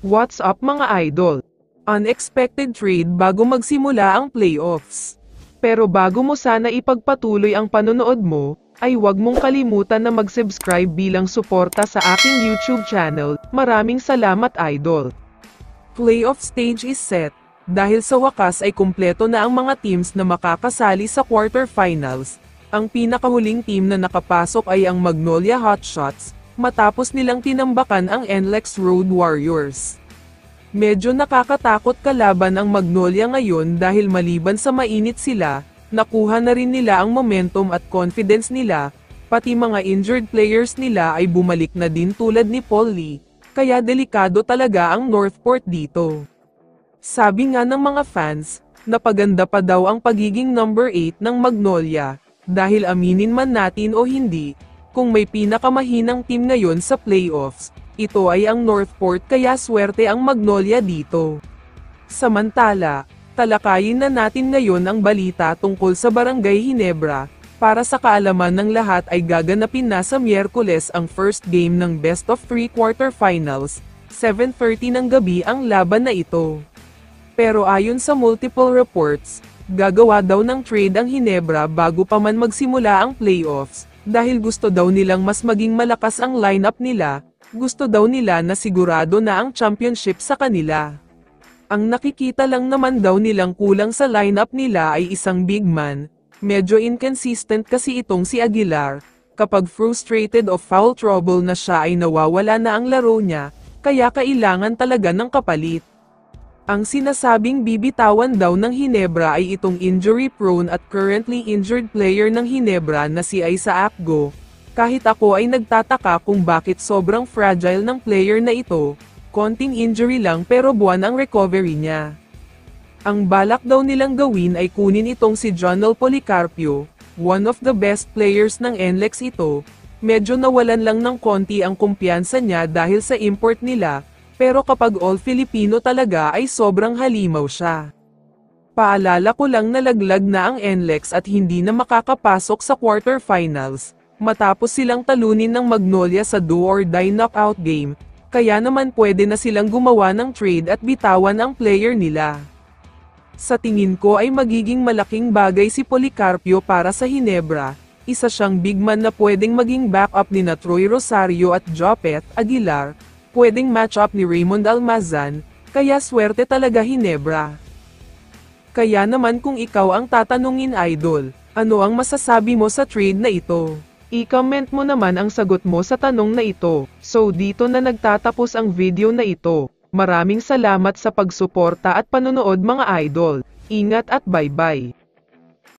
What's up mga idol? Unexpected trade bago magsimula ang playoffs. Pero bago mo sana ipagpatuloy ang panonood mo, ay huwag mong kalimutan na mag-subscribe bilang suporta sa aking YouTube channel. Maraming salamat idol. Playoff stage is set, dahil sa wakas ay kumpleto na ang mga teams na makakasali sa quarterfinals. Ang pinakahuling team na nakapasok ay ang Magnolia Hotshots, matapos nilang tinambakan ang NLEX Road Warriors. Medyo nakakatakot kalaban ang Magnolia ngayon dahil maliban sa mainit sila, nakuha na rin nila ang momentum at confidence nila, pati mga injured players nila ay bumalik na din tulad ni Paul Lee, kaya delikado talaga ang Northport dito. Sabi nga ng mga fans, napaganda pa daw ang pagiging number 8 ng Magnolia, dahil aminin man natin o hindi, kung may pinakamahinang team ngayon sa playoffs, ito ay ang Northport kaya swerte ang Magnolia dito. Samantala, talakayin na natin ngayon ang balita tungkol sa Barangay Ginebra. Para sa kaalaman ng lahat ay gaganapin na sa Miyerkules ang first game ng Best of 3 quarterfinals, 7:30 ng gabi ang laban na ito. Pero ayon sa multiple reports, gagawa daw ng trade ang Ginebra bago pa man magsimula ang playoffs, dahil gusto daw nilang mas maging malakas ang lineup nila. Gusto daw nila na sigurado na ang championship sa kanila. Ang nakikita lang naman daw nilang kulang sa lineup nila ay isang big man. Medyo inconsistent kasi itong si Aguilar. Kapag frustrated o foul trouble na siya ay nawawala na ang laro niya, kaya kailangan talaga ng kapalit. Ang sinasabing bibitawan daw ng Ginebra ay itong injury-prone at currently injured player ng Ginebra na si Isaac Go. Kahit ako ay nagtataka kung bakit sobrang fragile ng player na ito, konting injury lang pero buwan ang recovery niya. Ang balak daw nilang gawin ay kunin itong si Jonel Policarpio, one of the best players ng NLEX ito. Medyo nawalan lang ng konti ang kumpiyansa niya dahil sa import nila, pero kapag all Filipino talaga ay sobrang halimaw siya. Paalala ko lang nalaglag na ang NLEX at hindi na makakapasok sa quarterfinals. Matapos silang talunin ng Magnolia sa do-or-die knockout game, kaya naman pwede na silang gumawa ng trade at bitawan ang player nila. Sa tingin ko ay magiging malaking bagay si Policarpio para sa Ginebra, isa siyang big man na pwedeng maging backup ni na Troy Rosario at Jopet Aguilar, pwedeng match-up ni Raymond Almazan, kaya swerte talaga Ginebra. Kaya naman kung ikaw ang tatanungin idol, ano ang masasabi mo sa trade na ito? I-comment mo naman ang sagot mo sa tanong na ito. So dito na nagtatapos ang video na ito. Maraming salamat sa pagsuporta at panonood mga idol. Ingat at bye-bye.